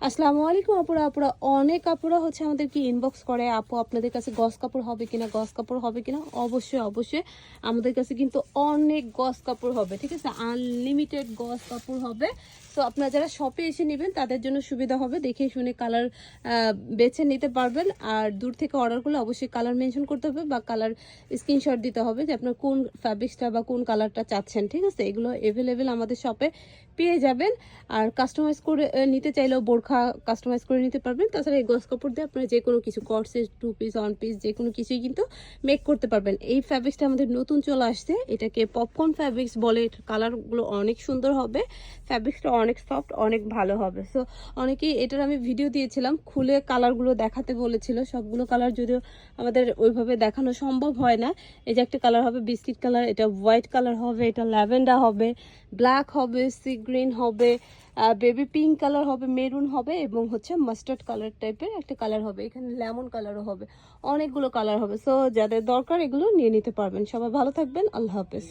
আসসালামু আলাইকুম আপুরা। অনেক আপুরা হচ্ছে আমাদেরকে ইনবক্স করে, আপু আপনাদের কাছে গস কাপড় হবে কিনা, গস কাপড় হবে কিনা। অবশ্যই অবশ্যই আমাদের কাছে কিন্তু অনেক গস কাপড় হবে, ঠিক আছে, আনলিমিটেড গস কাপড় হবে। তো আপনারা যারা শপে এসে নেবেন তাদের জন্য সুবিধা হবে, দেখে শুনে কালার বেছে নিতে পারবেন। আর দূর থেকে অর্ডার করলে অবশ্যই কালার মেনশন করতে হবে বা কালার স্ক্রিনশট দিতে হবে যে আপনার কোন ফ্যাব্রিক্সটা বা কোন কালারটা চাচ্ছেন, ঠিক আছে। এগুলো অ্যাভেলেবেল আমাদের শপে পেয়ে যাবেন। আর কাস্টমাইজ করে নিতে চাইলেও বোরখা কাস্টমাইজ করে নিতে পারবেন। তাছাড়া এই গস কাপড় দিয়ে আপনারা যে কোনো কিছু কটসেট, 2 পিস, 1 পিস যে কোনো কিছুই কিন্তু মেক করতে পারবেন। এই ফ্যাব্রিক্সটা আমাদের নতুন চলে আসছে, এটাকে পপকর্ন ফ্যাব্রিক্স বলে। এটার কালারগুলো অনেক সুন্দর হবে, ফ্যাব্রিক্সটা অনেক সফট, অনেক ভালো হবে। সো অনেকেই এটার আমি ভিডিও দিয়েছিলাম, খুলে কালারগুলো দেখাতে বলেছিল। সবগুলো কালার যদিও আমাদের ওইভাবে দেখানো সম্ভব হয় না। এই যে একটা কালার হবে বিস্কিট কালার, এটা হোয়াইট কালার হবে, এটা ল্যাভেন্ডার হবে, ব্ল্যাক হবে, সি গ্রিন হবে, বেবি পিঙ্ক কালার হবে, মেরুন হবে এবং হচ্ছে মাস্টার্ড কালার টাইপের একটা কালার হবে। এখানে লেমন কালারও হবে, অনেকগুলো কালার হবে। সো যাদের দরকার এগুলো নিয়ে নিতে পারবেন। সবাই ভালো থাকবেন, আল্লাহ হাফেজ।